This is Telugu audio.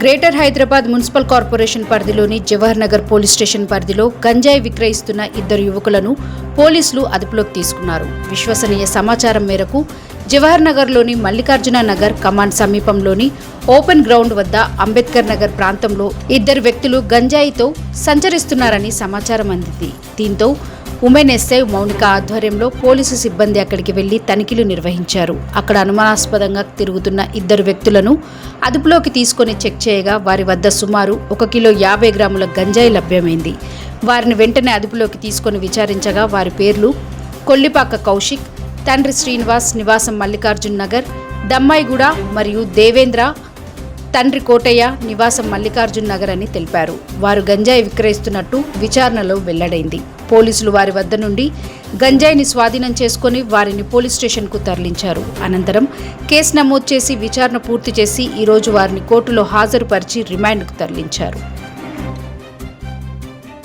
గ్రేటర్ హైదరాబాద్ మున్సిపల్ కార్పొరేషన్ పరిధిలోని జవహర్ నగర్ పోలీస్ స్టేషన్ పరిధిలో గంజాయి విక్రయిస్తున్న ఇద్దరు యువకులను పోలీసులు అదుపులోకి తీసుకున్నారు. విశ్వసనీయ సమాచారం మేరకు జవహర్ నగర్లోని మల్లికార్జున నగర్ కమాండ్ సమీపంలోని ఓపెన్ గ్రౌండ్ వద్ద అంబేద్కర్ నగర్ ప్రాంతంలో ఇద్దరు వ్యక్తులు గంజాయితో సంచరిస్తున్నారని సమాచారం అందింది. దీంతో ఉమెన్ ఎస్ఐ మౌనిక ఆధ్వర్యంలో పోలీసు సిబ్బంది అక్కడికి వెళ్లి తనిఖీలు నిర్వహించారు. అక్కడ అనుమానాస్పదంగా తిరుగుతున్న ఇద్దరు వ్యక్తులను అదుపులోకి తీసుకుని చెక్ చేయగా వారి వద్ద సుమారు 1 కిలో 50 గ్రాముల గంజాయి లభ్యమైంది. వారిని వెంటనే అదుపులోకి తీసుకుని విచారించగా వారి పేర్లు కొల్లిపాక కౌశిక్, తండ్రి శ్రీనివాస్, నివాసం మల్లికార్జున్ నగర్, దమ్మాయిగూడ, మరియు దేవేంద్ర, తండ్రి కోటయ్య, నివాసం మల్లికార్జున్ నగర్ అని తెలిపారు. వారు గంజాయి విక్రయిస్తున్నట్టు విచారణలో వెల్లడైంది. పోలీసులు వారి వద్ద నుండి గంజాయిని స్వాధీనం చేసుకుని వారిని పోలీస్ స్టేషన్కు తరలించారు. అనంతరం కేసు నమోదు చేసి విచారణ పూర్తి చేసి ఈరోజు వారిని కోర్టులో హాజరుపరిచి రిమాండ్కు తరలించారు.